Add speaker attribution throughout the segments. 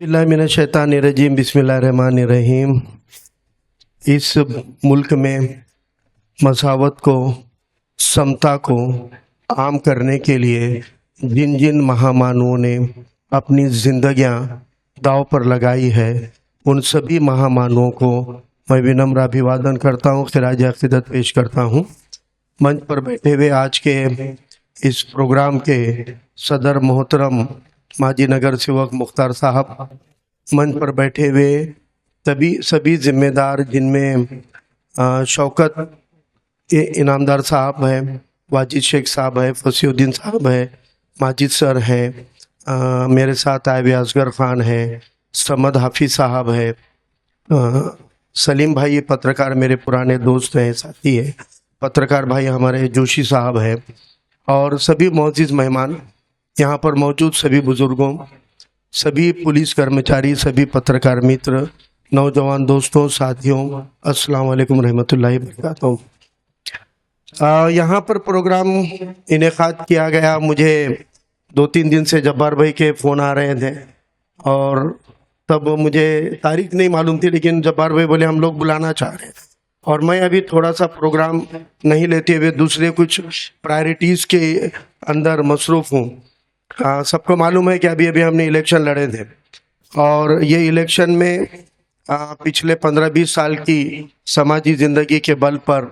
Speaker 1: बिस्मिल्लाहिर्रहमानिर्रहीम बिस्मिल्लाहिर्रहमानिर्रहीम। इस मुल्क में मसावत को, समता को आम करने के लिए जिन जिन महामानवों ने अपनी जिंदगियां दांव पर लगाई है, उन सभी महामानवों को मैं विनम्र अभिवादन करता हूं, खिराज अक़ीदत पेश करता हूं। मंच पर बैठे हुए आज के इस प्रोग्राम के सदर मोहतरम माजी नगर सेवक मुख्तार साहब, मंच पर बैठे हुए सभी जिम्मेदार, जिनमें शौकत इनामदार साहब हैं, वाजिद शेख साहब है, फसीउद्दीन साहब है, माजिद सर हैं, मेरे साथ आए हुए असगर खान है, समद हाफिज साहब है, सलीम भाई ये पत्रकार मेरे पुराने दोस्त हैं, साथी है, पत्रकार भाई हमारे जोशी साहब है, और सभी मौजूद मेहमान यहाँ पर मौजूद सभी बुजुर्गों, सभी पुलिस कर्मचारी, सभी पत्रकार मित्र, नौजवान दोस्तों, साथियों, अस्सलाम वालेकुम रहमतुल्लाहि वबरकातुहू। यहाँ पर प्रोग्राम इनेकाद किया गया। मुझे 2-3 दिन से जब्बार भाई के फ़ोन आ रहे थे और तब मुझे तारीख नहीं मालूम थी, लेकिन जब्बार भाई बोले हम लोग बुलाना चाह रहे हैं और मैं अभी थोड़ा सा प्रोग्राम नहीं लेते हुए दूसरे कुछ प्रायोरिटीज़ के अंदर मसरूफ़ हूँ। सबको मालूम है कि अभी हमने इलेक्शन लड़े थे और ये इलेक्शन में पिछले 15-20 साल की समाजी ज़िंदगी के बल पर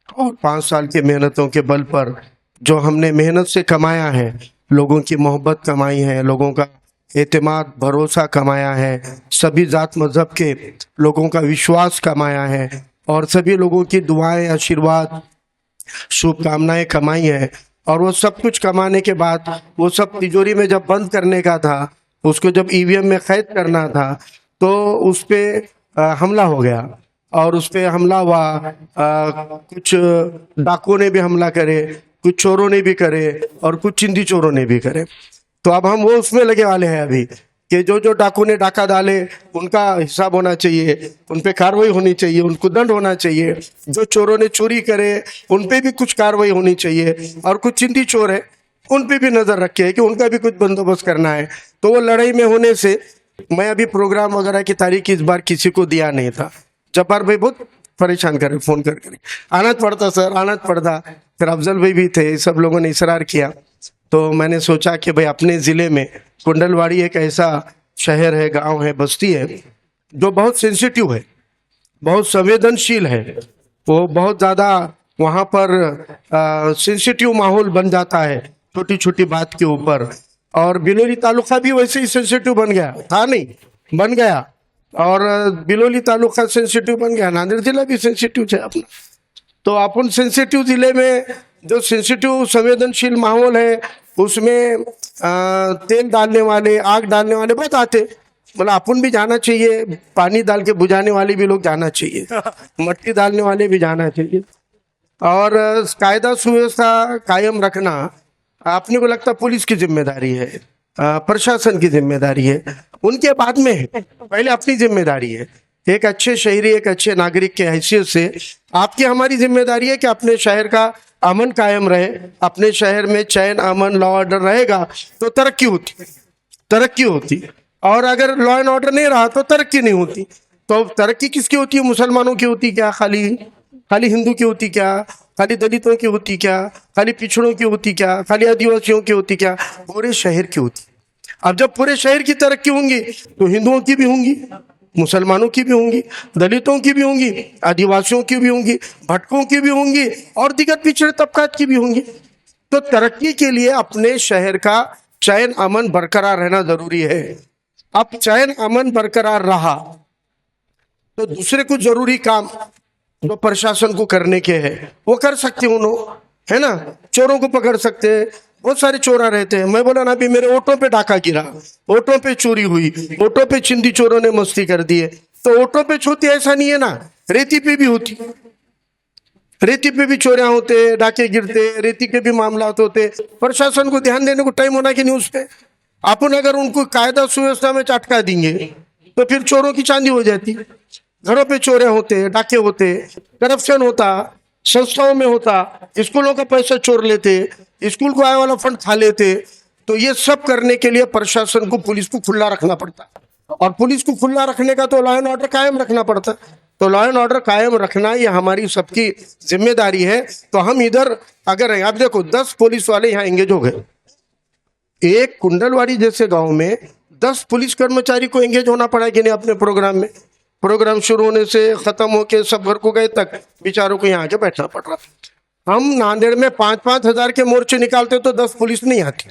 Speaker 1: और 5 साल की मेहनतों के बल पर जो हमने मेहनत से कमाया है, लोगों की मोहब्बत कमाई है, लोगों का एतमाद भरोसा कमाया है, सभी जात मज़हब के लोगों का विश्वास कमाया है और सभी लोगों की दुआएं, आशीर्वाद, शुभकामनाएं कमाई है। और वो सब कुछ कमाने के बाद वो सब तिजोरी में जब बंद करने का था, उसको जब ईवीएम में कैद करना था, तो उस पर हमला हो गया और उस पर हमला हुआ। कुछ डाकुओं ने भी हमला करे, कुछ चोरों ने भी करे और कुछ चिंदी चोरों ने भी करे। तो अब हम वो उसमें लगे वाले हैं अभी कि जो डाकू ने डाका डाले उनका हिसाब होना चाहिए, उन पे कार्रवाई होनी चाहिए, उनको दंड होना चाहिए। जो चोरों ने चोरी करे उन पे भी कुछ कार्रवाई होनी चाहिए और कुछ चिंदी चोर है उन पे भी नज़र रखे है कि उनका भी कुछ बंदोबस्त करना है। तो वो लड़ाई में होने से मैं अभी प्रोग्राम वगैरह की तारीख इस बार किसी को दिया नहीं था। जब्बार भाई बहुत परेशान करे, फ़ोन कर आना पड़ता सर, आना पड़ता। फिर अफजल भाई भी थे, सब लोगों ने इसरार किया। तो मैंने सोचा कि भाई अपने ज़िले में कुंडलवाड़ी एक ऐसा शहर है, गांव है, बस्ती है जो बहुत सेंसिटिव है, बहुत संवेदनशील है। वो बहुत ज़्यादा वहाँ पर सेंसिटिव माहौल बन जाता है छोटी छोटी बात के ऊपर। और बिलोली तालुका भी वैसे ही सेंसिटिव बन गया था, नहीं बन गया, और बिलोली तालुका सेंसिटिव बन गया, नांदेड़ जिला भी सेंसिटिव है अपना। तो अपन सेंसिटिव ज़िले में जो सेंसिटिव संवेदनशील माहौल है उसमें तेल डालने वाले, आग डालने वाले बहुत आते। मतलब अपन भी जाना चाहिए, पानी डाल के बुझाने वाले भी लोग जाना चाहिए, मट्टी डालने वाले भी जाना चाहिए। और कायदा सुव्यवस्था कायम रखना अपने को लगता पुलिस की जिम्मेदारी है, प्रशासन की जिम्मेदारी है, उनके बाद में है, पहले अपनी जिम्मेदारी है। एक अच्छे शहरी, एक अच्छे नागरिक के हैसियत से आपकी हमारी जिम्मेदारी है कि अपने शहर का अमन कायम रहे। अपने शहर में चैन, अमन, लॉ ऑर्डर रहेगा तो तरक्की होती। और अगर लॉ एंड ऑर्डर नहीं रहा तो तरक्की नहीं होती। तो तरक्की किसकी होती है? मुसलमानों की होती क्या? खाली हिंदू की होती क्या? खाली दलितों की होती क्या? खाली पिछड़ों की होती क्या? खाली आदिवासियों की होती क्या? पूरे शहर की होती। अब जब पूरे शहर की तरक्की होंगी तो हिंदुओं की भी होंगी, मुसलमानों की भी होंगी, दलितों की भी होंगी, आदिवासियों की भी होंगी, भटकों की भी होंगी और दिगर पिछड़े तबकात की भी होंगी। तो तरक्की के लिए अपने शहर का चैन अमन बरकरार रहना जरूरी है। अब चैन अमन बरकरार रहा तो दूसरे कुछ जरूरी काम जो प्रशासन को करने के हैं वो कर सकते हैं उन्होंने, है ना। चोरों को पकड़ सकते हैं, बहुत सारे चोरा रहते हैं। मैं बोला ना अभी मेरे ऑटो पे डाका गिरा, ऑटो पे चोरी हुई, ऑटो पे चिंदी चोरों ने मस्ती कर दी है। तो ऑटो पे छोती ऐसा नहीं है ना, रेती पे भी होती, रेती पे भी चोरियां होते, डाके गिरते, रेती के भी मामला होते। प्रशासन को ध्यान देने को टाइम होना कि नहीं उस पर। अपन अगर उनको कायदा सुव्यवस्था में चटका देंगे तो फिर चोरों की चांदी हो जाती। घरों पे चोरियां होते, डाके होते, करप्शन होता, संस्थाओं में होता, स्कूलों का पैसा चोर लेते, स्कूल को आने वाला फंड खा लेते। तो ये सब करने के लिए प्रशासन को, पुलिस को खुला रखना पड़ता। और पुलिस को खुला रखने का तो लॉ एंड ऑर्डर कायम रखना पड़ता है। तो लॉ एंड ऑर्डर कायम रखना ये हमारी सबकी जिम्मेदारी है। तो हम इधर अगर आप देखो 10 पुलिस वाले यहाँ एंगेज हो गए, एक कुंडलवाड़ी जैसे गांव में 10 पुलिस कर्मचारी को एंगेज होना पड़ा कि नहीं अपने प्रोग्राम में। प्रोग्राम शुरू होने से खत्म होके सब घर को गए तक बेचारों को यहाँ आके बैठना पड़ रहा। हम नांदेड़ में 5-5 हजार के मोर्चे निकालते तो 10 पुलिस नहीं आती।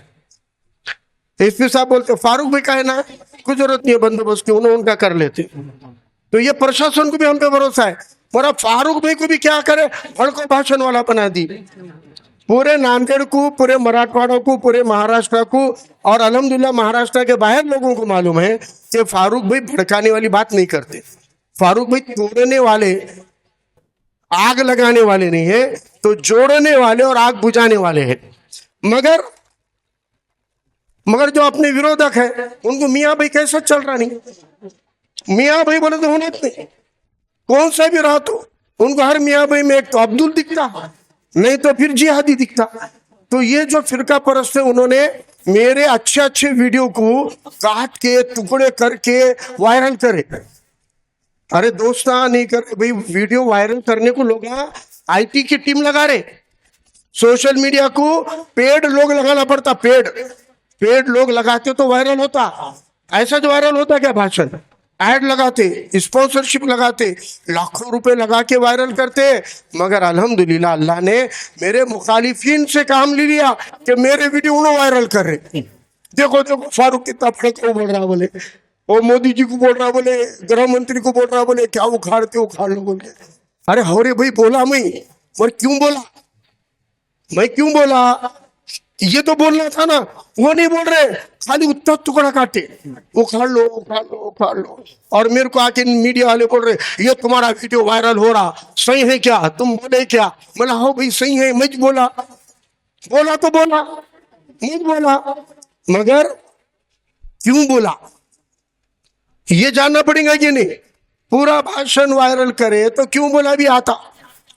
Speaker 1: एसपी साहब बोलते फारूक भाई का है ना, कोई जरूरत नहीं है बंदोबस्त की, उन्होंने उनका कर लेते। तो ये प्रशासन को भी हम पे भरोसा है, पर अब फारूक भाई को भी क्या करे, भड़को भाषण वाला बना दी। पूरे नांदेड़ को, पूरे मराठवाड़ा को, पूरे महाराष्ट्र को और अल्हम्दुलिल्लाह महाराष्ट्र के बाहर लोगों को मालूम है कि फारूक भाई भड़काने वाली बात नहीं करते। फारूक भाई तोड़ने वाले, आग लगाने वाले नहीं है, तो जोड़ने वाले और आग बुझाने वाले हैं। मगर जो अपने विरोधक है उनको मियाँ भाई कैसा चल रहा नहीं, मियाँ भाई बोले तो होना नहीं, कौन सा भी रहा तो उनको हर मियाँ भाई में एक तो अब्दुल दिखता, नहीं तो फिर जिहादी दिखता। तो ये जो फिरका परस्त है उन्होंने मेरे अच्छे अच्छे वीडियो को काट के टुकड़े करके वायरल करे। अरे दोस्त नहीं कर भाई, वीडियो वायरल करने को लोग आईटी की टीम लगा रहे, सोशल मीडिया को पेड लोग लगाना पड़ता, पेड लोग लगाते तो वायरल होता। ऐसा जो वायरल होता क्या भाषण, ऐड लगाते, स्पॉन्सरशिप लगाते, लाखों रुपए लगा के वायरल करते। मगर अल्हम्दुलिल्लाह अल्लाह ने मेरे मुखालिफिन से काम ले लिया कि मेरे वीडियो उन्होंने वायरल कर रहे। देखो देखो फारूक कितना फड़क बोल रहा, बोले वो मोदी जी को बोल रहा, बोले गृह मंत्री को बोल रहा, बोले क्या उखाड़ते उखाड़ लो बोले। अरे हौरे भाई बोला मैं, और क्यों बोला, मैं क्यों बोला, ये तो बोलना था ना, वो नहीं बोल रहे, खाली उत्तर टुकड़ा काटे, उखाड़ लो उखाड़ लो उखाड़ लो। और मेरे को आके मीडिया वाले बोल रहे ये तुम्हारा वीडियो वायरल हो रहा, सही है क्या, तुम बोले क्या। बोला हो भाई सही है, मैं बोला तो बोला, मैं बोला, मगर क्यों बोला ये जानना पड़ेगा कि नहीं। पूरा भाषण वायरल करे तो क्यों बोला भी आता,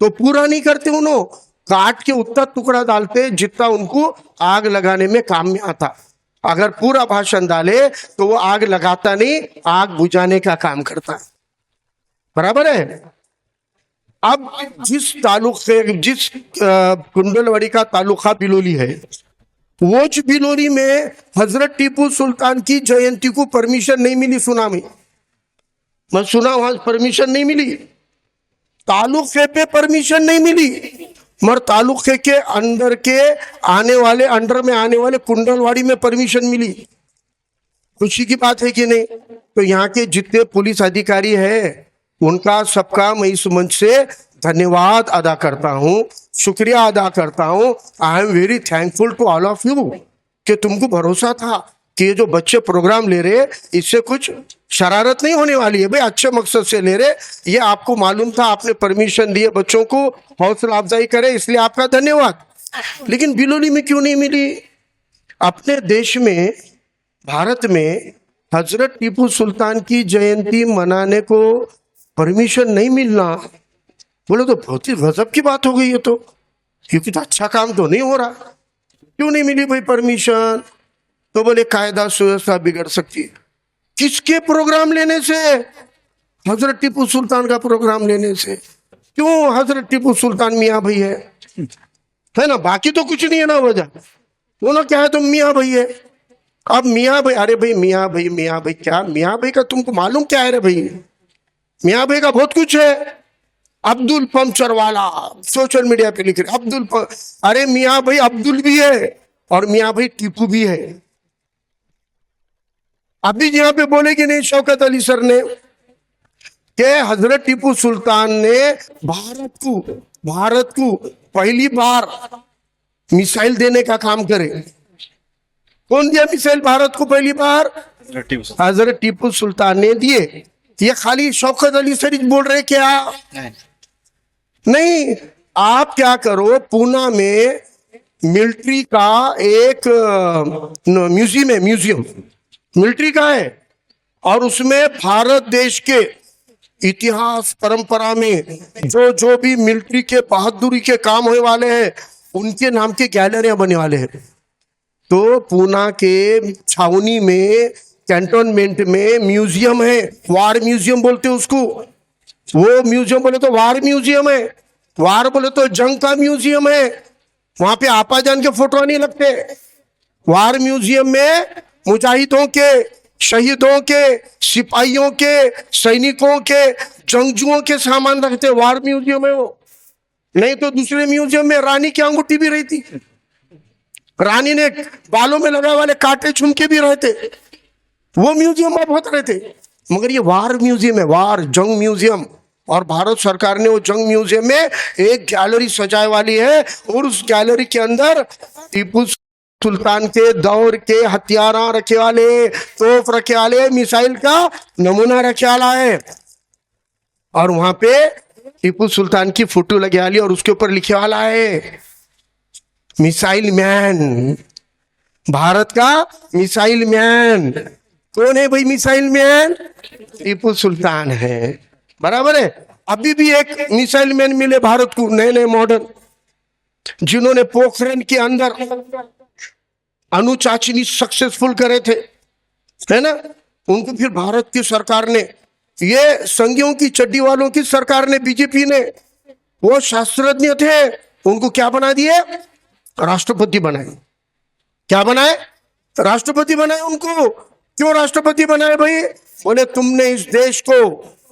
Speaker 1: तो पूरा नहीं करते, उन्होंने काट के उतना टुकड़ा डालते जितना उनको आग लगाने में काम में आता। अगर पूरा भाषण डाले तो वो आग लगाता नहीं, आग बुझाने का काम करता है। बराबर है। अब जिस कुंडलवाड़ी का तालुका बिलोली है, वो बिलोली में हजरत टीपू सुल्तान की जयंती को परमिशन नहीं मिली, सुना मैं सुना वहां परमिशन नहीं मिली, तालुके पे परमिशन नहीं मिली, मगर तालुके के अंदर अंडर में आने वाले कुंडलवाड़ी में परमिशन मिली। खुशी की बात है कि नहीं। तो यहाँ के जितने पुलिस अधिकारी हैं उनका सबका मैं इस मंच से धन्यवाद अदा करता हूँ, शुक्रिया अदा करता हूँ। I am very thankful to all of you कि तुमको भरोसा था कि ये जो बच्चे प्रोग्राम ले रहे इससे कुछ शरारत नहीं होने वाली है, भाई अच्छे मकसद से ले रहे, ये आपको मालूम था, आपने परमिशन दिए बच्चों को हौसला अफजाई करे, इसलिए आपका धन्यवाद। लेकिन बिलोली में क्यों नहीं मिली। अपने देश में, भारत में हजरत टीपू सुल्तान की जयंती मनाने को परमिशन नहीं मिलना, बोले तो बहुत ही गजब की बात हो गई है। तो क्योंकि तो अच्छा काम तो नहीं हो रहा, क्यों नहीं मिली भाई परमिशन। तो बोले कायदा सुव्यवस्था बिगड़ सकती है। किसके प्रोग्राम लेने से, हजरत टीपू सुल्तान का प्रोग्राम लेने से। क्यों, हजरत टीपू सुल्तान मियाँ भाई है ना, बाकी तो कुछ नहीं है ना वजह। बोलो क्या है, तुम मियाँ भाई है। अब मियाँ भाई, अरे भाई मियाँ भाई क्या, मियाँ भाई का तुमको मालूम क्या है रे भाई, मियाँ भाई का बहुत कुछ है। अब्दुल पंचर वाला सोशल मीडिया पे लिख रहे अरे मियाँ भाई अब्दुल भी है और मियाँ भाई टीपू भी है। अभी यहाँ पे बोले कि नहीं शौकत अली सर ने कि हजरत टीपू सुल्तान ने भारत को पहली बार मिसाइल देने का काम करे। कौन दिया मिसाइल भारत को पहली बार, हजरत टीपू सुल्तान ने दिए। ये खाली शौकत अली सर बोल रहे क्या, नहीं। आप क्या करो, पूना में मिलिट्री का एक म्यूजियम मिलिट्री का है, और उसमें भारत देश के इतिहास परंपरा में जो भी मिलिट्री के बहादुरी के काम होने वाले हैं उनके नाम के गैलरियां बनने वाले हैं। तो पूना के छावनी में कैंटोनमेंट में म्यूजियम है, वार म्यूजियम बोलते हैं उसको। वो म्यूजियम बोले तो वार म्यूजियम है, वार बोले तो जंग का म्यूजियम है। वहां पे आपाजान के फोटो नहीं लगते। वार म्यूजियम में मुजाहिदों के, शहीदों के, सिपाहियों के, सैनिकों के, जंगजुओं के सामान रखते। वार म्यूजियम है वो। नहीं तो दूसरे म्यूजियम में रानी की अंगूठी भी रहती, रानी ने बालों में लगाए वाले कांटे झुमके भी रहते। वो म्यूजियम में बहुत रहते। मगर ये वार म्यूजियम है, वार जंग म्यूजियम। और भारत सरकार ने वो जंग म्यूजियम में एक गैलरी सजाए वाली है, और उस गैलरी के अंदर टीपू सुल्तान के दौर के हथियार रखे वाले, तोप रखे वाले, मिसाइल का नमूना रखे वाला है। और वहां पे टीपू सुल्तान की फोटो लगे वाली, और उसके ऊपर लिखे वाला है मिसाइल मैन, भारत का मिसाइल मैन। कौन है भाई मिसाइल मैन? टीपू सुल्तान है। बराबर है। अभी भी एक मिसाइल मैन मिले भारत को, नए नए मॉडल, जिन्होंने पोखरण के अंदर अणुचाचनी सक्सेसफुल करे थे, है ना। उनको फिर भारत की सरकार ने, ये संघियों की चड्डी वालों की सरकार ने, बीजेपी ने, वो शास्त्रज्ञ थे, उनको क्या बना दिए? राष्ट्रपति बनाए। क्या बनाए? राष्ट्रपति बनाए उनको। क्यों राष्ट्रपति बनाए भाई? बोले तुमने इस देश को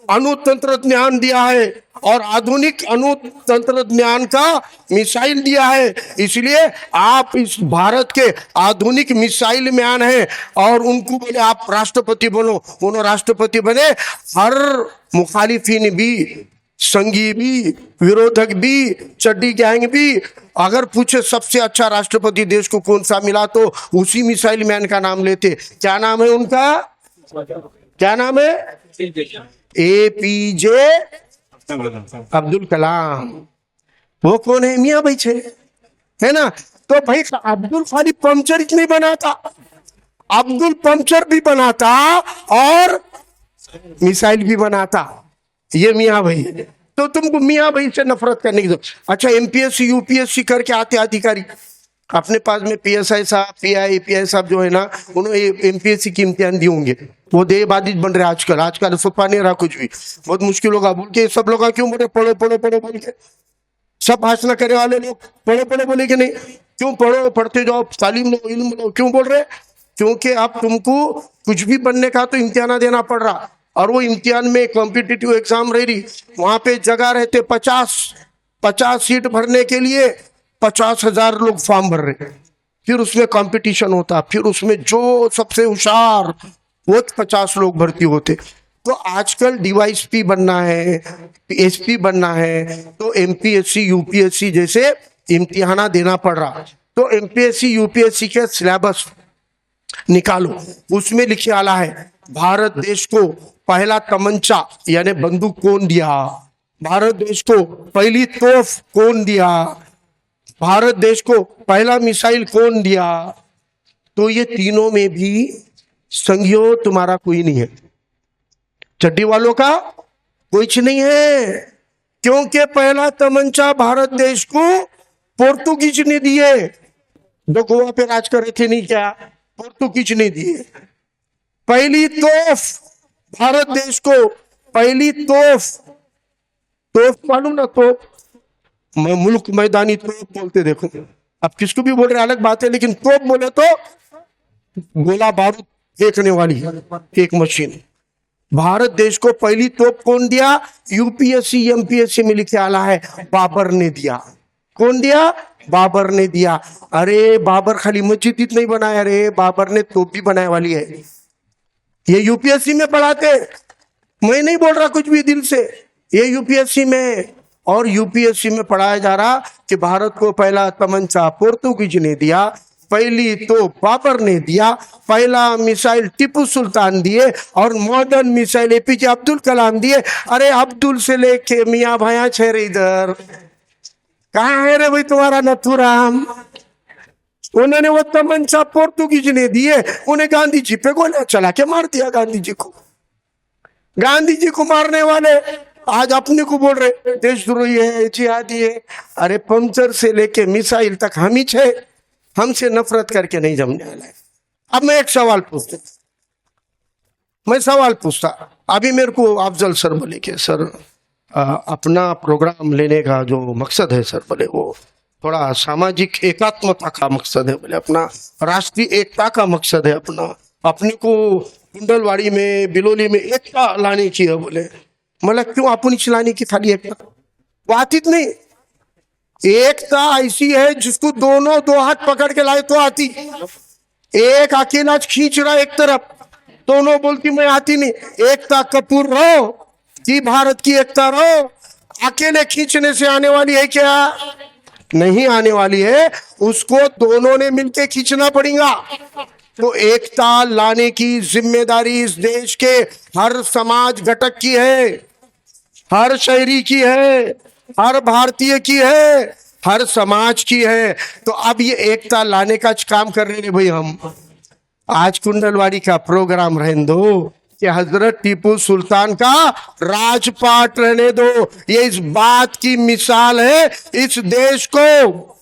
Speaker 1: अणुतंत्र ज्ञान दिया है, और आधुनिक अणुतंत्र ज्ञान का मिसाइल दिया है, इसलिए आप इस भारत के आधुनिक मिसाइल मैन हैं। और उनको बोले आप राष्ट्रपति बनो। उन्होंने राष्ट्रपति बने। हर मुखालिफिन भी, संघी भी, विरोधक भी, चड्डी गैंग भी अगर पूछे सबसे अच्छा राष्ट्रपति देश को कौन सा मिला, तो उसी मिसाइल मैन का नाम लेते। क्या नाम है उनका? क्या नाम है? एपीजे अब्दुल कलाम। वो कौन है? मियां भाई छे, है ना। तो भाई अब्दुल खाली पंचर ही नहीं बनाता, अब्दुल पंचर भी बनाता और मिसाइल भी बनाता, ये मियां भाई। तो तुमको मियां भाई से नफरत करने की जरूरत। अच्छा, एमपीएससी यूपीएससी करके आते अधिकारी अपने पास में, पीएसआई साहब, पीआई साहब जो है ना, उन्होंने एमपीएससी की इम्तिहान दिए होंगे। वो देहबाधित बन रहे आजकल, आजकल सफा नहीं रहा कुछ भी, बहुत मुश्किल होगा। बोल के सब लोग क्यों बोले पढ़ो पढ़ो पढ़ो बोल के, सब भाषण करने वाले लोग पढ़ो पढ़ो बोले कि नहीं? क्यों पढ़ो, पढ़ते जाओ, तालीम लो, इल्म लो। क्यों बोल रहे? क्योंकि अब तुमको कुछ भी बनने का तो इम्तिहान देना पड़ रहा, और वो इम्तिहान में कॉम्पिटिटिव एग्जाम रह रही, वहां पे जगह रहते 50 सीट भरने के लिए 50,000 लोग फॉर्म भर रहे। फिर उसमें कंपटीशन होता, फिर उसमें जो सबसे होशियार वो 50 लोग भर्ती होते। तो आजकल डीवाईएसपी बनना है, एसपी बनना है, तो एमपीएससी यूपीएससी जैसे इम्तिहान देना पड़ रहा। तो एमपीएससी यूपीएससी के सिलेबस निकालो, उसमें लिखे वाला है भारत देश को पहला तमंचा यानी बंदूक कौन दिया, भारत देश को पहली तोफ कौन दिया, भारत देश को पहला मिसाइल कौन दिया। तो ये तीनों में भी संघियों तुम्हारा कोई नहीं है, चड्डी वालों का कुछ नहीं है। क्योंकि पहला तमंचा भारत देश को पोर्तुगीज ने दिए, जो गोवा पे राज कर रहे थे, नहीं क्या, पोर्तुगीज ने दिए। पहली तोफ भारत देश को, पहली तोफ मालूम ना, तोफ मुल्क मैदानी तोप बोलते। देखो अब किसको भी बोल रहे अलग बात है, लेकिन तोप बोले तो गोला बारूद फेंकने वाली एक मशीन। भारत देश को पहली तोप कौन दिया? यूपीएससी एमपीएससी में लिखे आला है बाबर ने दिया। कौन दिया? बाबर ने दिया। अरे बाबर खाली मस्जिद नहीं बनाया, अरे बाबर ने तोप भी बनाने वाली है। ये यूपीएससी में पढ़ाते, मैं नहीं बोल रहा कुछ भी दिल से, ये यूपीएससी में। और यूपीएससी में पढ़ाया जा रहा कि भारत को पहला तमंचा पोर्तुगीज ने दिया, पहली तो बाबर ने दिया, पहला मिसाइल टीपू सुल्तान दिए, और modern missile APJ Abdul Kalam दिए। अरे अब्दुल से लेके मियाँ भाया छेरे, इधर कहाँ है रे भाई तुम्हारा नथुराम? उन्होंने वो तमंचा पोर्तुगीज ने दिए, उन्हें गांधी जी पे गोलियां चला के मार दिया। गांधी जी को मारने वाले आज अपने को बोल रहे देशद्रोही है, जिहादी है। अरे पंचर से लेके मिसाइल तक हम ही छे, हमसे नफरत करके नहीं जमने वाला है। अब मैं एक सवाल पूछता, मैं सवाल पूछता, अभी मेरे को अफजल सर बोले कि सर अपना प्रोग्राम लेने का जो मकसद है सर, बोले वो थोड़ा सामाजिक एकात्मता का मकसद है, बोले अपना राष्ट्रीय एकता का मकसद है, अपने को कुंडलवाड़ी में बिलोली में एकता लाने की है। बोले मतलब क्यों अपन लाने की खाली एकता, वो आती नहीं। एकता ऐसी है जिसको दोनों दो हाथ पकड़ के लाए तो आती, एक अकेला खींच रहा एक तरफ, दोनों बोलती मैं आती नहीं। एकता कपूर रहो कि भारत की एकता रहो, अकेले खींचने से आने वाली है क्या? नहीं आने वाली है, उसको दोनों ने मिलके खींचना पड़ेगा। तो एकता लाने की जिम्मेदारी इस देश के हर समाज घटक की है, हर शहरी की है, हर भारतीय की है, हर समाज की है। तो अब ये एकता लाने का काम कर रहे हैं भाई हम। आज कुंडलवाड़ी का प्रोग्राम रहने दो कि हजरत टीपू सुल्तान का राजपाट रहने दो, ये इस बात की मिसाल है। इस देश को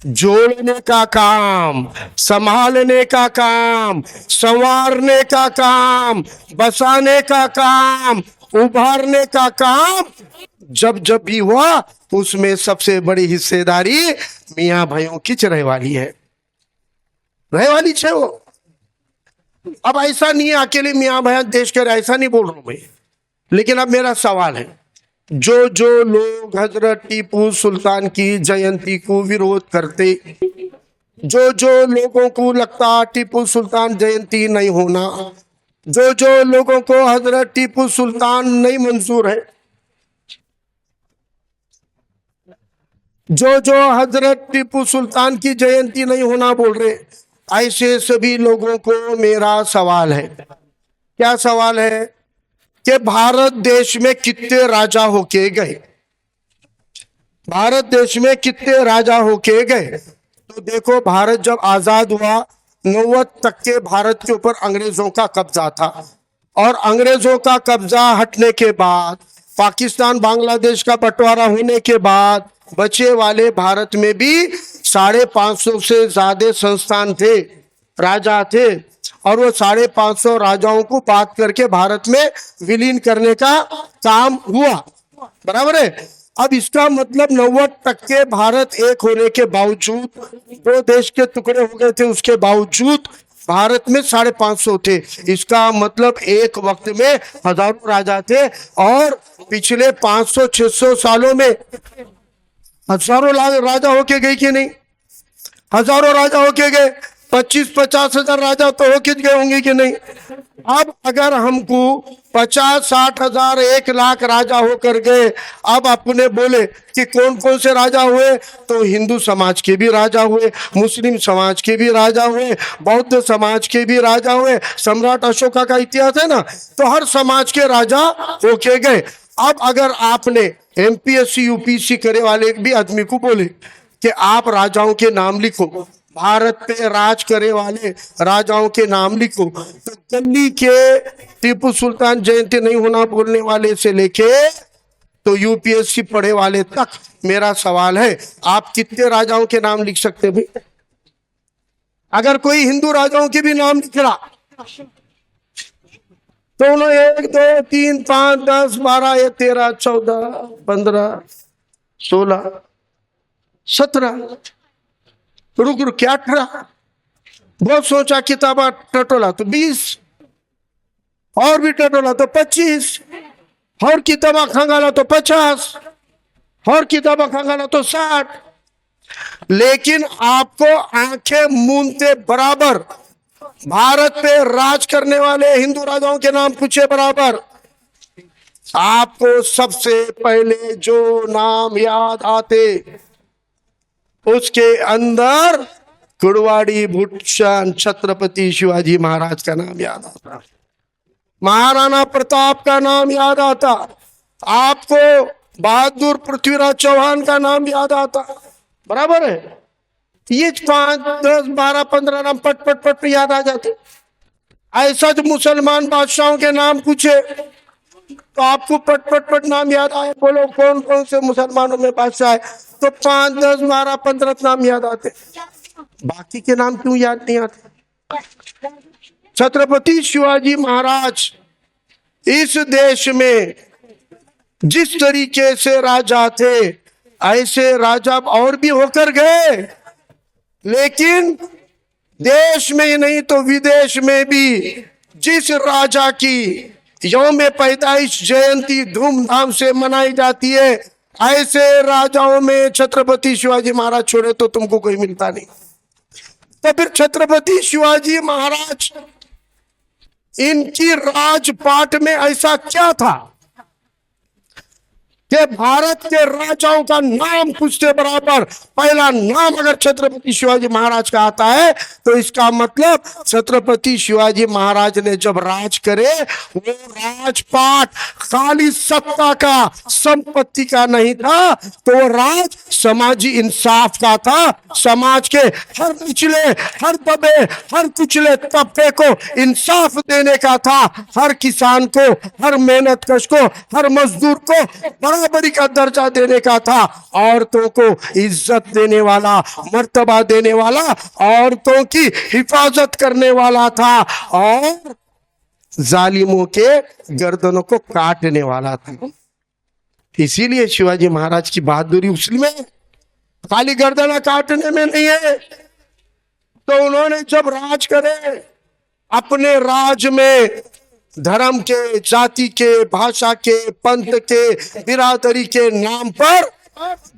Speaker 1: जोड़ने का काम, संभालने का काम, संवारने का काम, बसाने का काम, उभारने का काम जब जब भी हुआ, उसमें सबसे बड़ी हिस्सेदारी मियाँ भाइयों की रहे वाली है, रहे वाली है वो। अब ऐसा नहीं है अकेले मियाँ भाई देश के, ऐसा नहीं बोल रहा हूं भाई। लेकिन अब मेरा सवाल है, जो जो लोग हजरत टीपू सुल्तान की जयंती को विरोध करते, जो जो लोगों को लगता टीपू सुल्तान जयंती नहीं होना, जो जो लोगों को हजरत टीपू सुल्तान नहीं मंजूर है, जो जो हजरत टीपू सुल्तान की जयंती नहीं होना बोल रहे, ऐसे सभी लोगों को मेरा सवाल है। क्या सवाल है कि भारत देश में कितने राजा होके गए? भारत देश में कितने राजा होके गए? तो देखो, भारत जब आजाद हुआ 90 तक के भारत के ऊपर अंग्रेजों का कब्जा था, और अंग्रेजों का कब्जा हटने के बाद, पाकिस्तान बांग्लादेश का बंटवारा होने के बाद, बचे वाले भारत में भी 550 से ज्यादा संस्थान थे, राजा थे, और वो 550 राजाओं को बात करके भारत में विलीन करने का काम हुआ। बराबर है। अब इसका मतलब 90% भारत एक होने के बावजूद, दो देश के टुकड़े हो गए थे, उसके बावजूद भारत में 550 थे। इसका मतलब एक वक्त में हजारों राजा थे, और पिछले 500-600 सालों में हजारों राजा होके गए कि नहीं? हजारों राजा होके गए, 25-50 हजार राजा तो होके गए होंगे कि नहीं? अब अगर हमको 50-60 हजार 1 लाख राजा होकर गए, अब अपने बोले कि कौन कौन से राजा हुए, तो हिंदू समाज के भी राजा हुए, मुस्लिम समाज के भी राजा हुए, बौद्ध समाज के भी राजा हुए। सम्राट अशोका का इतिहास है ना, तो हर समाज के राजा होके गए। अब अगर आपने एमपीएससी यूपीएससी करे वाले भी आदमी को बोले कि आप राजाओं के नाम लिखो, भारत पे राज करे वाले राजाओं के नाम लिखो, तो दिल्ली के टीपू सुल्तान जयंती नहीं होना बोलने वाले से लेके तो यूपीएससी पढ़े वाले तक, मेरा सवाल है, आप कितने राजाओं के नाम लिख सकते भाई? अगर कोई हिंदू राजाओं के भी नाम लिख रहा तो उन्होंने 1 2 3 5 10 12 13 14 15 16 17 रुक क्या 18, बहुत सोचा, किताबा टटोला तो 20, और भी टटोला तो 25, और किताबा खंगाला तो 50, और किताबा खंगाला तो 60। लेकिन आपको आंखें मूंदते बराबर भारत पे राज करने वाले हिंदू राजाओं के नाम पूछे बराबर, आपको सबसे पहले जो नाम याद आते उसके अंदर कुड़वाड़ी भूषण छत्रपति शिवाजी महाराज का नाम याद आता, महाराणा प्रताप का नाम याद आता, आपको बहादुर पृथ्वीराज चौहान का नाम याद आता। बराबर है। ये 5 10 12 15 नाम पट पट पट याद आ जाते। ऐसा जो मुसलमान बादशाहों के नाम पूछे तो आपको पट पट पट नाम याद आए, बोलो कौन कौन से मुसलमानों में बादशाह है, तो 5 10 12 15 नाम याद आते। बाकी के नाम क्यों याद नहीं आते? छत्रपति शिवाजी महाराज इस देश में जिस तरीके से राजा थे ऐसे राजा और भी होकर गए, लेकिन देश में ही नहीं तो विदेश में भी जिस राजा की यौम पैदाइश जयंती धूमधाम से मनाई जाती है, ऐसे राजाओं में छत्रपति शिवाजी महाराज छोड़े तो तुमको कोई मिलता नहीं। तो फिर छत्रपति शिवाजी महाराज इनकी राजपाट में ऐसा क्या था कि भारत के राजाओं का नाम पूछते बराबर पहला नाम अगर छत्रपति शिवाजी महाराज का आता है तो इसका मतलब छत्रपति शिवाजी महाराज ने जब राज करे वो राजपाट खाली सत्ता का संपत्ति का नहीं था, तो वो राज समाजी इंसाफ का था। समाज के हर निचले, हर दबे, हर कुचले तबके को इंसाफ देने का था। हर किसान को, हर मेहनतकश को, हर मजदूर को बराबरी का दर्जा देने का था। औरतों को इज्जत देने वाला, मर्तबा देने वाला, औरतों की हिफाजत करने वाला था और जालिमों के गर्दनों को काटने वाला था। इसीलिए शिवाजी महाराज की बहादुरी उसमें खाली गर्दना काटने में नहीं है। तो उन्होंने जब राज करे, अपने राज में धर्म के, जाति के, भाषा के, पंथ के, बिरादरी के नाम पर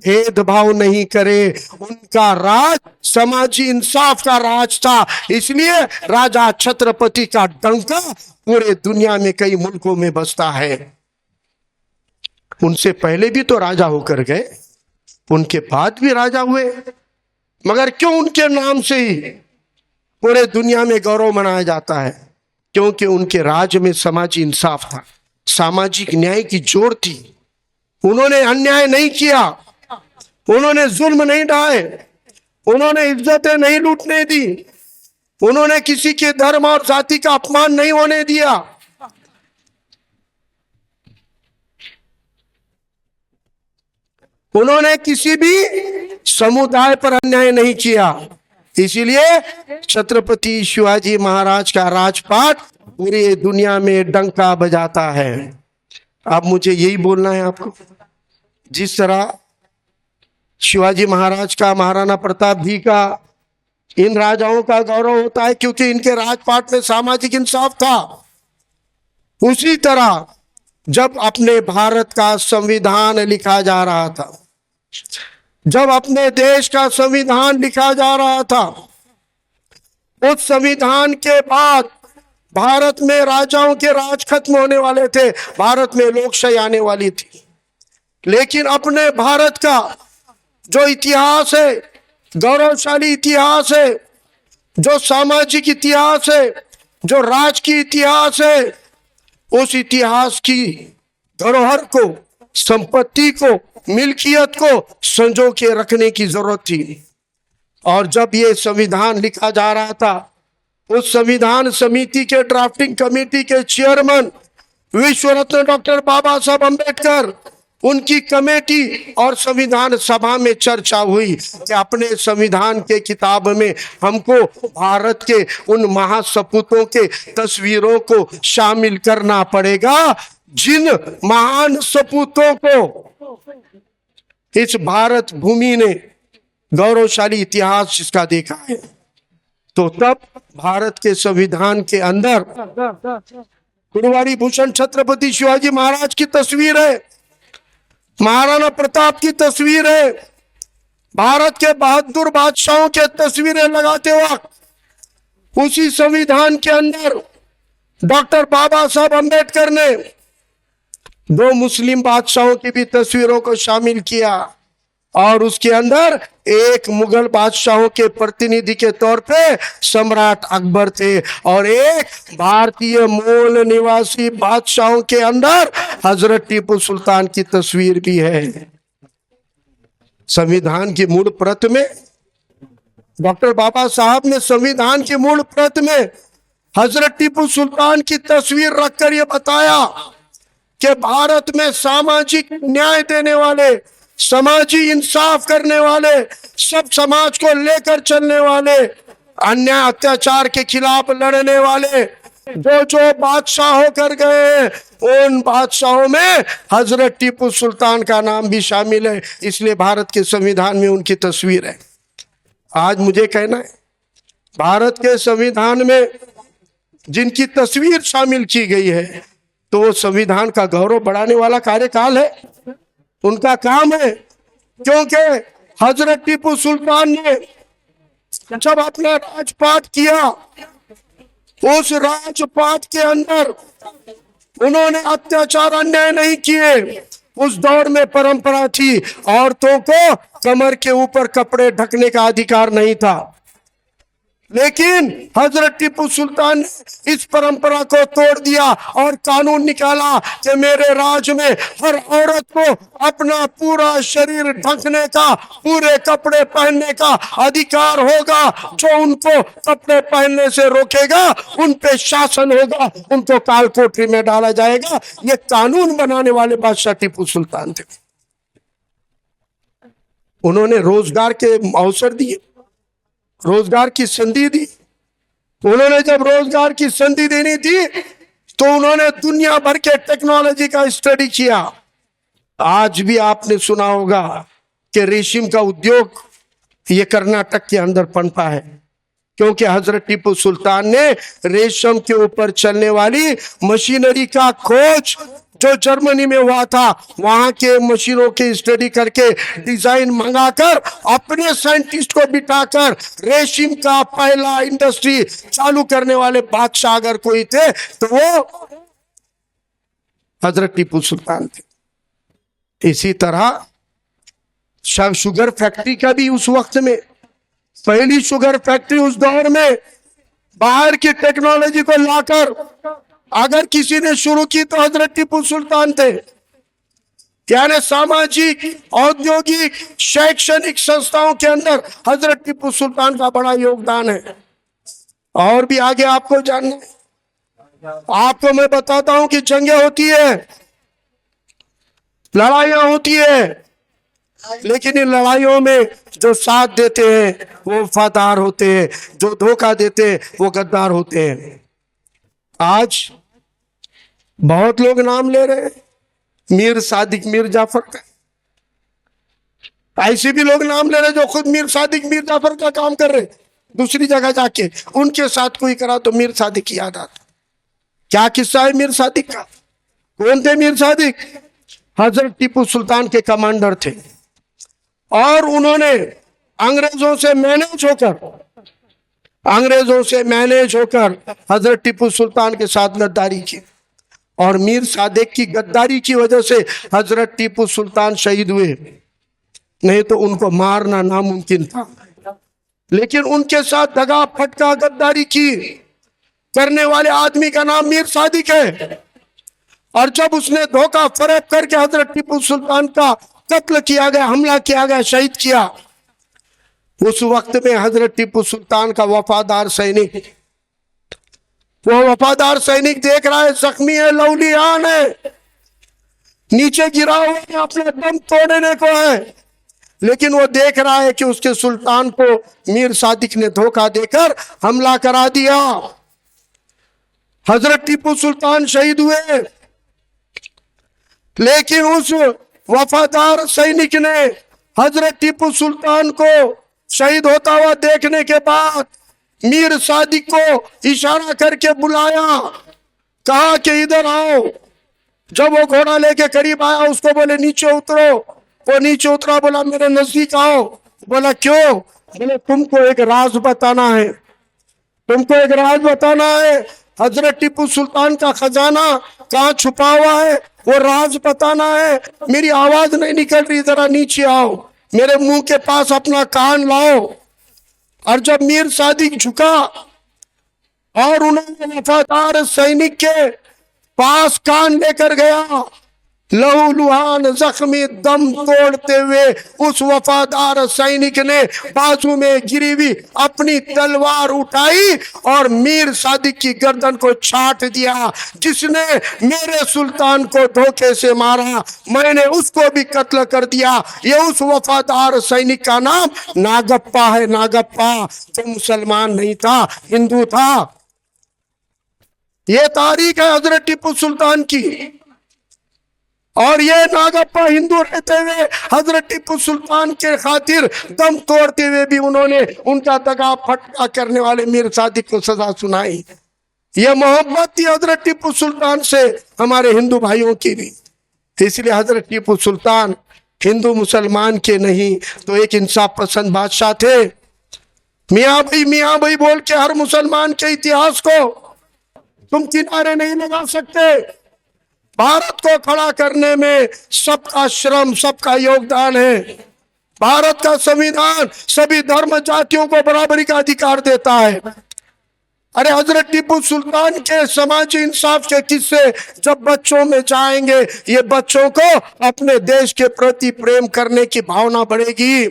Speaker 1: भेदभाव नहीं करे। उनका राज समाजी इंसाफ का राज था। इसलिए राजा छत्रपति का डंका पूरे दुनिया में कई मुल्कों में बजता है। उनसे पहले भी तो राजा होकर गए, उनके बाद भी राजा हुए, मगर क्यों उनके नाम से ही पूरे दुनिया में गौरव मनाया जाता है? क्योंकि उनके राज में समाजी इंसाफ था, सामाजिक न्याय की जोड़ थी। उन्होंने अन्याय नहीं किया, उन्होंने जुल्म नहीं ढाए, उन्होंने इज्जतें नहीं लूटने दी, उन्होंने किसी के धर्म और जाति का अपमान नहीं होने दिया। उन्होंने किसी भी समुदाय पर अन्याय नहीं किया। इसीलिए छत्रपति शिवाजी महाराज का राजपाट पूरी दुनिया में डंका बजाता है। अब मुझे यही बोलना है आपको, जिस तरह शिवाजी महाराज का, महाराणा प्रताप जी का, इन राजाओं का गौरव होता है क्योंकि इनके राजपाट में सामाजिक इंसाफ था, उसी तरह जब अपने भारत का संविधान लिखा जा रहा था, जब अपने देश का संविधान लिखा जा रहा था, उस संविधान के बाद भारत में राजाओं के राज खत्म होने वाले थे, भारत में लोकशाही आने वाली थी। लेकिन अपने भारत का जो इतिहास है, गौरवशाली इतिहास है, जो सामाजिक इतिहास है, जो राजकीय इतिहास है, उस इतिहास की धरोहर को, संपत्ति को, मिल्कियत को संजो के रखने की जरूरत थी। और जब ये संविधान लिखा जा रहा था, उस संविधान समिति के ड्राफ्टिंग कमेटी के चेयरमैन विश्व रत्न डॉक्टर बाबा साहब अम्बेडकर, उनकी कमेटी और संविधान सभा में चर्चा हुई कि अपने संविधान के किताब में हमको भारत के उन महासपूतों के तस्वीरों को शामिल करना पड़ेगा जिन महान सपूतों को इस भारत भूमि ने गौरवशाली इतिहास जिसका देखा है। तो तब भारत के संविधान के अंदर कुंवरी भूषण छत्रपति शिवाजी महाराज की तस्वीर है, महाराणा प्रताप की तस्वीर है, भारत के बहादुर बादशाहों के तस्वीरें लगाते वक्त उसी संविधान के अंदर डॉक्टर बाबा साहब अम्बेडकर ने दो मुस्लिम बादशाहों की भी तस्वीरों को शामिल किया और उसके अंदर एक मुगल बादशाहों के प्रतिनिधि के तौर पे सम्राट अकबर थे और एक भारतीय मूल निवासी बादशाहों के अंदर हजरत टीपू सुल्तान की तस्वीर भी है। संविधान की मूल प्रत में डॉक्टर बाबा साहब ने संविधान की मूल प्रत में हजरत टीपू सुल्तान की तस्वीर रखकर यह बताया कि भारत में सामाजिक न्याय देने वाले, समाजी इंसाफ करने वाले, सब समाज को लेकर चलने वाले अन्याय अत्याचार के खिलाफ लड़ने वाले जो जो बादशाह होकर गए, उन बादशाहों में हजरत टीपू सुल्तान का नाम भी शामिल है। इसलिए भारत के संविधान में उनकी तस्वीर है। आज मुझे कहना है, भारत के संविधान में जिनकी तस्वीर शामिल की गई है, तो वो संविधान का गौरव बढ़ाने वाला कार्यकाल है, उनका काम है। क्योंकि हजरत टीपू सुल्तान ने जब अपना राजपाट किया, उस राजपाट के अंदर उन्होंने अत्याचार अन्याय नहीं किए। उस दौर में परंपरा थी, औरतों को कमर के ऊपर कपड़े ढकने का अधिकार नहीं था। लेकिन हजरत टीपू सुल्तान ने इस परंपरा को तोड़ दिया और कानून निकाला कि मेरे राज में हर औरत को अपना पूरा शरीर ढकने का, पूरे कपड़े पहनने का अधिकार होगा। जो उनको कपड़े पहनने से रोकेगा, उन पे शासन होगा, उनको काल कोठरी में डाला जाएगा। ये कानून बनाने वाले बादशाह टीपू सुल्तान थे। उन्होंने रोजगार के अवसर दिए, रोजगार की संधि दी। उन्होंने जब रोजगार की संधि देनी थी, तो उन्होंने दुनिया भर के टेक्नोलॉजी का स्टडी किया। आज भी आपने सुना होगा कि रेशम का उद्योग ये कर्नाटक के अंदर पनपा है, क्योंकि हजरत टीपू सुल्तान ने रेशम के ऊपर चलने वाली मशीनरी का खोज जो जर्मनी में हुआ था, वहां के मशीनों की स्टडी करके डिजाइन मंगाकर अपने साइंटिस्ट को बिठाकर रेशम का पहला इंडस्ट्री चालू करने वाले बादशाह अगर कोई थे तो वो हजरत टीपू सुल्तान थे। इसी तरह शुगर फैक्ट्री का भी उस वक्त में, पहली शुगर फैक्ट्री उस दौर में बाहर की टेक्नोलॉजी को लाकर अगर किसी ने शुरू की तो हजरत टीपू सुल्तान थे। यानी सामाजिक, औद्योगिक, शैक्षणिक संस्थाओं के अंदर हजरत टीपू सुल्तान का बड़ा योगदान है। और भी आगे आपको जानना है, आपको मैं बताता हूं कि जंगें होती है, लड़ाइयां होती है, लेकिन इन लड़ाइयों में जो साथ देते हैं वो वफादार होते हैं, जो धोखा देते हैं वो गद्दार होते हैं। आज बहुत लोग नाम ले रहे हैं मीर सादिक मीर जाफर का, ऐसे भी लोग नाम ले रहे हैं जो खुद मीर सादिक मीर जाफर का काम कर रहे, दूसरी जगह जाके उनके साथ कोई करा तो मीर सादिक की याद आता। क्या किस्सा है मीर सादिक का? कौन थे मीर सादिक? हजरत टीपू सुल्तान के कमांडर थे और उन्होंने अंग्रेजों से मैनेज होकर हजरत टीपू सुल्तान के साथ गद्दारी की, और मीर सादिक की गद्दारी की वजह से हजरत टीपू सुल्तान शहीद हुए, नहीं तो उनको मारना नामुमकिन था। लेकिन उनके साथ दगा फटका गद्दारी की करने वाले आदमी का नाम मीर सादिक है। और जब उसने धोखा फरेब करके हजरत टीपू सुल्तान का कत्ल किया गया, हमला किया गया, शहीद किया, उस वक्त में हजरत टीपू सुल्तान का वफादार सैनिक, वो वफादार सैनिक देख रहा है जख्मी है, लौलियान है, नीचे गिरा हुआ है, अपना दम तोड़ने को है, लेकिन वो देख रहा है कि उसके सुल्तान को मीर सादिक ने धोखा देकर हमला करा दिया। हजरत टीपू सुल्तान शहीद हुए, लेकिन उस वफादार सैनिक ने हजरत टीपू सुल्तान को शहीद होता हुआ देखने के बाद मीर सादिक को इशारा करके बुलाया, कहा कि इधर आओ। जब वो घोड़ा लेके करीब आया, उसको बोले नीचे उतरो, वो नीचे उतरा, बोला मेरे नजदीक आओ। बोला क्यों? बोले तुमको एक राज बताना है, तुमको एक राज बताना है, हजरत टीपू सुल्तान का खजाना कहाँ छुपा हुआ है वो राज बताना है। मेरी आवाज नहीं निकल रही, जरा नीचे आओ, मेरे मुंह के पास अपना कान लाओ। और जब मीर सादिक झुका और उन्होंने वफादार सैनिक के पास कान लेकर गया, लहूलुहान जख्मी दम तोड़ते हुए उस वफादार सैनिक ने बाजू में गिरी हुई अपनी तलवार उठाई और मीर सादिक की गर्दन को छाट दिया। जिसने मेरे सुल्तान को धोखे से मारा, मैंने उसको भी कत्ल कर दिया। ये उस वफादार सैनिक का नाम नागप्पा है। नागप्पा जो मुसलमान नहीं था, हिंदू था। ये तारीख है हजरत टीपू सुल्तान की। और ये नागप्पा हिंदू रहते हुए हजरत टीपू सुल्तान के खातिर दम तोड़ते हुए भी उन्होंने उनका दगा फटका करने वाले मीर सादिक को सजा सुनाई। ये मोहब्बत थी हजरत टीपू सुल्तान से हमारे हिंदू भाइयों की भी। इसलिए हजरत टीपू सुल्तान हिंदू मुसलमान के नहीं तो एक इंसाफ पसंद बादशाह थे। मियाँ भाई बोल के हर मुसलमान के इतिहास को तुम किनारे नहीं लगा सकते। भारत को खड़ा करने में सबका श्रम, सबका योगदान है। भारत का संविधान सभी धर्म जातियों को बराबरी का अधिकार देता है। अरे हजरत टीपू सुल्तान के समाजी इंसाफ के किस्से जब बच्चों में जाएंगे, ये बच्चों को अपने देश के प्रति प्रेम करने की भावना बढ़ेगी।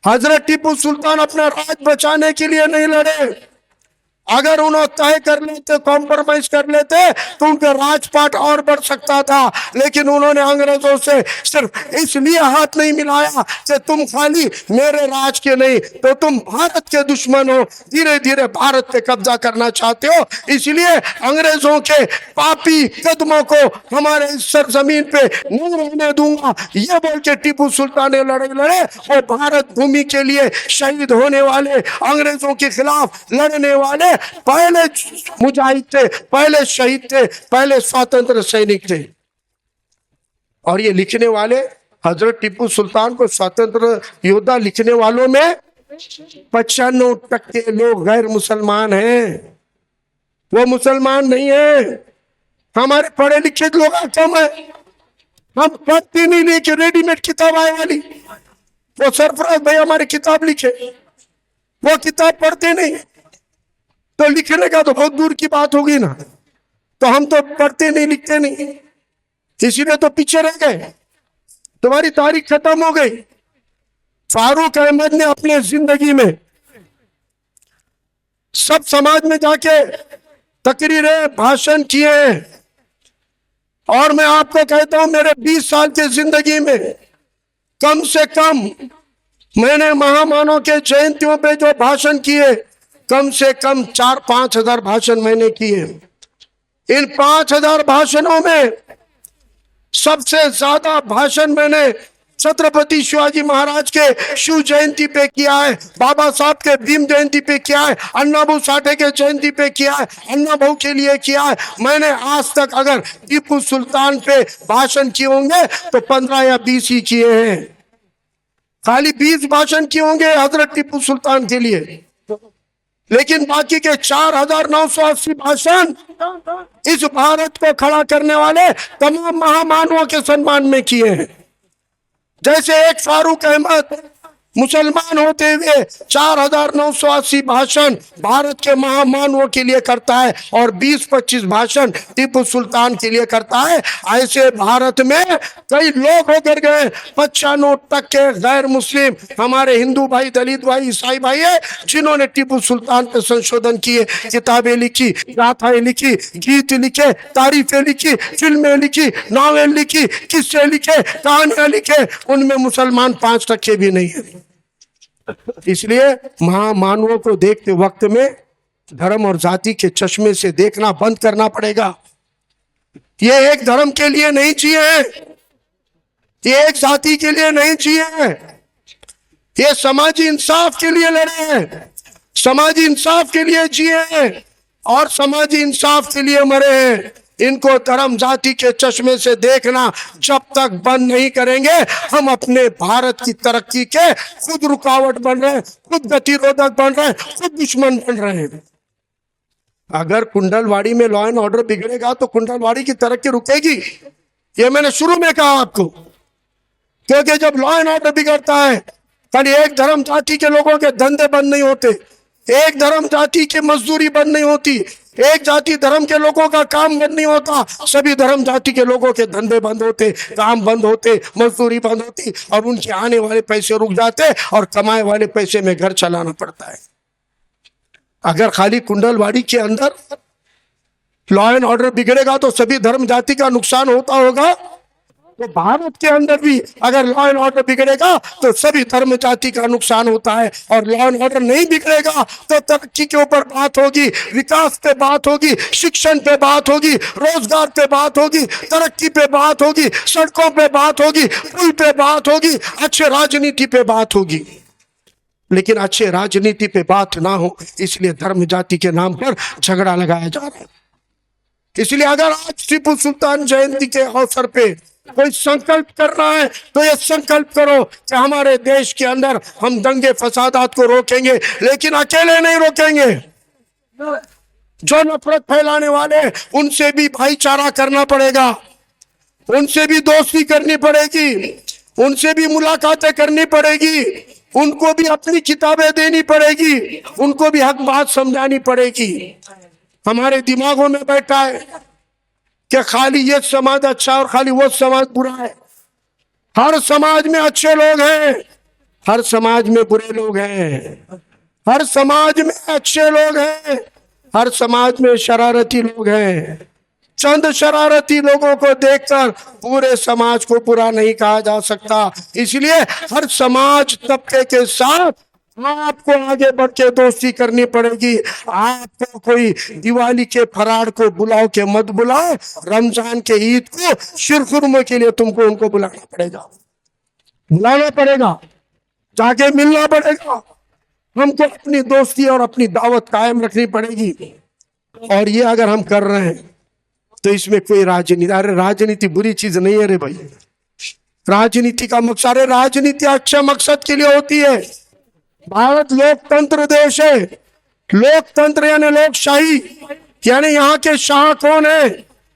Speaker 1: हजरत टीपू सुल्तान अपना राज बचाने के लिए नहीं लड़े। अगर उन्होंने तय कर लेते, कॉम्प्रोमाइज कर लेते तो उनका राजपाट और बढ़ सकता था। लेकिन उन्होंने अंग्रेजों से सिर्फ इसलिए हाथ नहीं मिलाया कि तुम खाली मेरे राज के नहीं तो तुम भारत के दुश्मन हो, धीरे धीरे भारत पे कब्जा करना चाहते हो, इसलिए अंग्रेजों के पापी कदमों को हमारे इस सरजमीन पे नहीं रहने दूंगा। ये बोल के टीपू सुल्तान ने लड़े और भारत भूमि के लिए शहीद होने वाले, अंग्रेजों के खिलाफ लड़ने वाले पहले मुजाहिद थे, पहले शहीद थे, पहले स्वतंत्र सैनिक थे। और ये लिखने वाले हजरत टीपू सुल्तान को स्वतंत्र योद्धा लिखने वालों में 95% लोग गैर मुसलमान हैं, वो मुसलमान नहीं है। हमारे पढ़े लिखे लोग कम है, हम पढ़ते नहीं, लेके रेडीमेड किताब आए वाली। वो सरफराज भाई हमारी किताब लिखे, वो किताब पढ़ते नहीं, तो लिखने का तो बहुत दूर की बात होगी ना। तो हम तो पढ़ते नहीं, लिखते नहीं, इसीलिए तो पीछे रह गए, तुम्हारी तारीख खत्म हो गई। फारूक अहमद ने अपने जिंदगी में सब समाज में जाके तकरीरें, भाषण किए हैं। और मैं आपको कहता हूं, मेरे 20 साल की जिंदगी में कम से कम मैंने महामानव के जयंतियों पे जो भाषण किए, कम से कम 4-5 हजार भाषण मैंने किए। इन 5,000 भाषणों में सबसे ज्यादा भाषण मैंने छत्रपति शिवाजी महाराज के शिव जयंती पे किया है, बाबा साहब के भीम जयंती पे किया है, अन्नाभाऊ साठे के जयंती पे किया है, अन्नाभाऊ के लिए किया है। मैंने आज तक अगर टीपू सुल्तान पे भाषण किए होंगे तो 15 या 20 ही किए हैं। खाली 20 भाषण किए होंगे हजरत टीपू सुल्तान के लिए, लेकिन बाकी के 4,980 भाषण इस भारत को खड़ा करने वाले तमाम महामानवों के सम्मान में किए हैं। जैसे एक फारूक अहमद मुसलमान होते हुए 4,980 भाषण भारत के महामानवों के लिए करता है और 20-25 भाषण टीपू सुल्तान के लिए करता है। ऐसे भारत में कई लोग होकर गए, 95% गैर मुस्लिम हमारे हिंदू भाई, दलित भाई, ईसाई भाई है, जिन्होंने टीपू सुल्तान पे संशोधन किए, किताबें लिखी, गाथाएं लिखी, गीत लिखे, तारीफें लिखी, फिल्में लिखी, नावेल लिखी, किस्से लिखे, कहानियां लिखे। उनमें मुसलमान 5% भी नहीं है। इसलिए महामानवों को देखते वक्त में धर्म और जाति के चश्मे से देखना बंद करना पड़ेगा। ये एक धर्म के लिए नहीं जिए हैं, ये एक जाति के लिए नहीं जिए हैं, ये समाजी इंसाफ के लिए लड़े हैं, समाजी इंसाफ के लिए जिए हैं और समाजी इंसाफ के लिए मरे हैं। इनको धर्म जाति के चश्मे से देखना जब तक बंद नहीं करेंगे, हम अपने भारत की तरक्की के खुद रुकावट बन रहे हैं, खुद गतिरोधक बन रहे हैं, खुद दुश्मन बन रहे हैं। अगर कुंडलवाड़ी में लॉ एंड ऑर्डर बिगड़ेगा तो कुंडलवाड़ी की तरक्की रुकेगी। ये मैंने शुरू में कहा आपको, क्योंकि जब लॉ एंड ऑर्डर बिगड़ता है, खाली एक धर्म जाति के लोगों के धंधे बंद नहीं होते, एक धर्म जाति की मजदूरी बंद नहीं होती, एक जाति धर्म के लोगों का काम बंद नहीं होता, सभी धर्म जाति के लोगों के धंधे बंद होते, काम बंद होते, मजदूरी बंद होती और उनके आने वाले पैसे रुक जाते और कमाए वाले पैसे में घर चलाना पड़ता है। अगर खाली कुंडलवाड़ी के अंदर लॉ एंड ऑर्डर बिगड़ेगा तो सभी धर्म जाति का नुकसान होता होगा, तो भारत के अंदर भी अगर लॉ एंड ऑर्डर बिगड़ेगा तो सभी धर्म जाति का नुकसान होता है। और लॉ एंड ऑर्डर नहीं बिगड़ेगा तो तरक्की के ऊपर बात होगी, विकास पे बात होगी, शिक्षण पे बात होगी, रोजगार पे बात होगी, तरक्की पे बात होगी, सड़कों पे बात होगी, पुल पे बात होगी, अच्छे राजनीति पे बात होगी। लेकिन अच्छे राजनीति पे बात ना हो इसलिए धर्म जाति के नाम पर झगड़ा लगाया जा रहा है। इसलिए अगर आज टीपू सुल्तान जयंती के अवसर पे कोई संकल्प करना है तो ये संकल्प करो कि हमारे देश के अंदर हम दंगे फसादात को रोकेंगे, लेकिन अकेले नहीं रोकेंगे। जो नफरत फैलाने वाले उनसे भी भाईचारा करना पड़ेगा, उनसे भी दोस्ती करनी पड़ेगी, उनसे भी मुलाकातें करनी पड़ेगी, उनको भी अपनी किताबें देनी पड़ेगी, उनको भी हक बात समझानी पड़ेगी। हमारे दिमागों में बैठा है कि खाली ये समाज अच्छा और खाली वो समाज बुरा है। हर समाज में अच्छे लोग हैं, हर समाज में बुरे लोग हैं, हर समाज में अच्छे लोग हैं, हर समाज में शरारती लोग हैं। चंद शरारती लोगों को देखकर पूरे समाज को बुरा नहीं कहा जा सकता। इसलिए हर समाज तबके के साथ आपको आगे बढ़ के दोस्ती करनी पड़ेगी। आपको कोई दिवाली के फरार को बुलाओ के मत बुलाओ, रमजान के ईद को शिरखुर्मे के लिए तुमको उनको बुलाना पड़ेगा, बुलाना पड़ेगा, जाके मिलना पड़ेगा। हमको अपनी दोस्ती और अपनी दावत कायम रखनी पड़ेगी। और ये अगर हम कर रहे हैं तो इसमें कोई राजनीति, अरे राजनीति बुरी चीज नहीं है रे भाई। राजनीति का मकसद, अरे राजनीति अच्छे मकसद के लिए होती है। भारत लोकतंत्र देश है। लोकतंत्र यानी लोकशाही, यानी यहाँ के शाह कौन है,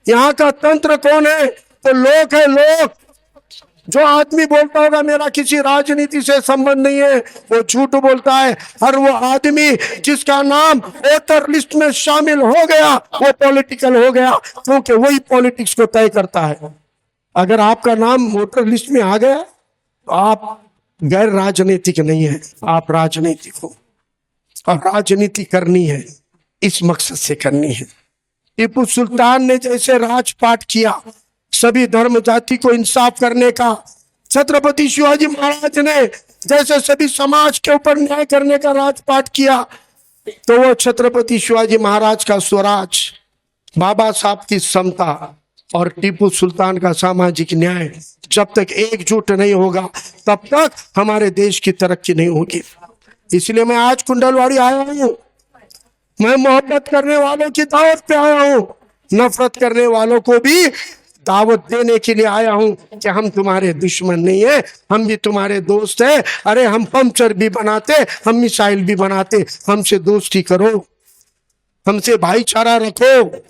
Speaker 1: यहाँ का तंत्र कौन है, तो लोक है। लोक जो आदमी बोलता होगा मेरा किसी राजनीति से संबंध नहीं है, वो झूठ बोलता है। और वो आदमी जिसका नाम वोटर लिस्ट में शामिल हो गया वो पॉलिटिकल हो गया, क्योंकि वही पॉलिटिक्स को तय करता है। अगर आपका नाम वोटर लिस्ट में आ गया तो आप गैर राजनीतिक नहीं है, आप राजनीतिक हो। और राजनीति करनी है इस मकसद से करनी है। टीपू सुल्तान ने जैसे राजपाट किया सभी धर्म जाति को इंसाफ करने का, छत्रपति शिवाजी महाराज ने जैसे सभी समाज के ऊपर न्याय करने का राजपाट किया, तो वो छत्रपति शिवाजी महाराज का स्वराज, बाबा साहब की समता और टीपू सुल्तान का सामाजिक न्याय जब तक एकजुट नहीं होगा तब तक हमारे देश की तरक्की नहीं होगी। इसलिए मैं आज कुंडलवाड़ी आया हूँ। मैं मोहब्बत करने वालों की दावत पे आया हूँ, नफरत करने वालों को भी दावत देने के लिए आया हूँ कि हम तुम्हारे दुश्मन नहीं है, हम भी तुम्हारे दोस्त हैं। अरे हम पंचर भी बनाते, हम मिसाइल भी बनाते, हमसे दोस्ती करो, हमसे भाईचारा रखो।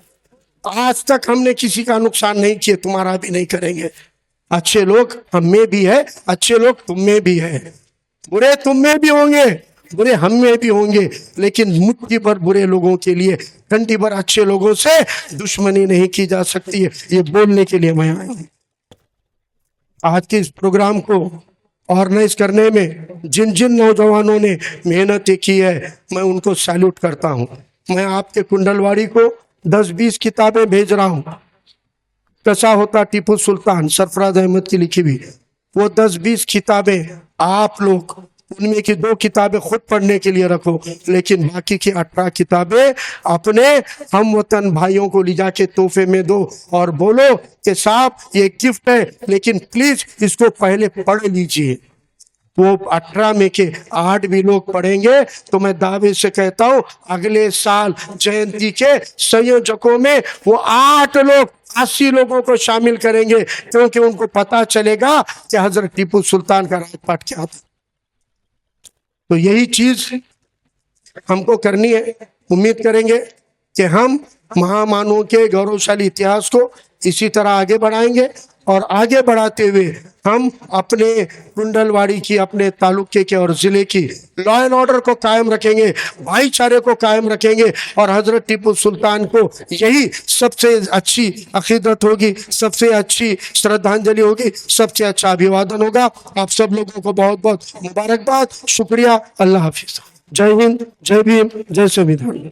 Speaker 1: आज तक हमने किसी का नुकसान नहीं किया, तुम्हारा भी नहीं करेंगे। अच्छे लोग हम में भी है, अच्छे लोग तुम में भी है, बुरे तुम में भी होंगे, बुरे हम में भी होंगे, लेकिन मुट्ठी भर बुरे लोगों के लिए घंटी भर अच्छे लोगों से दुश्मनी नहीं की जा सकती है। ये बोलने के लिए मैं आया हूं। आज के इस प्रोग्राम को ऑर्गेनाइज करने में जिन जिन नौजवानों ने मेहनत की है मैं उनको सैल्यूट करता हूं। मैं आपके कुंडलवाड़ी को 10-20 किताबें भेज रहा हूं। कैसा होता टीपू सुल्तान, सरफराज अहमद की लिखी हुई, वो 10-20 किताबें आप लोग उनमें की 2 किताबें खुद पढ़ने के लिए रखो, लेकिन बाकी की 18 किताबें अपने हम वतन भाइयों को ले जाके तोहफे में दो और बोलो कि साहब ये गिफ्ट है, लेकिन प्लीज इसको पहले पढ़ लीजिए। वो 18 में के 8 भी लोग पढ़ेंगे तो मैं दावे से कहता हूँ अगले साल जयंती के संयोजकों में वो 8 लोग 80 लोगों को शामिल करेंगे, क्योंकि उनको पता चलेगा कि हजरत टीपू सुल्तान का राजपाट क्या था। तो यही चीज हमको करनी है। उम्मीद करेंगे कि हम महामानवों के गौरवशाली इतिहास को इसी तरह आगे बढ़ाएंगे और आगे बढ़ाते हुए हम अपने कुंडलवाड़ी की, अपने तालुके के और ज़िले की लॉ एंड ऑर्डर को कायम रखेंगे, भाईचारे को कायम रखेंगे और हज़रत टीपू सुल्तान को यही सबसे अच्छी अकीदत होगी, सबसे अच्छी श्रद्धांजलि होगी, सबसे अच्छा अभिवादन होगा। आप सब लोगों को बहुत बहुत मुबारकबाद, शुक्रिया, अल्लाह हाफिज़। जय हिंद, जय भीम, जय संविधान।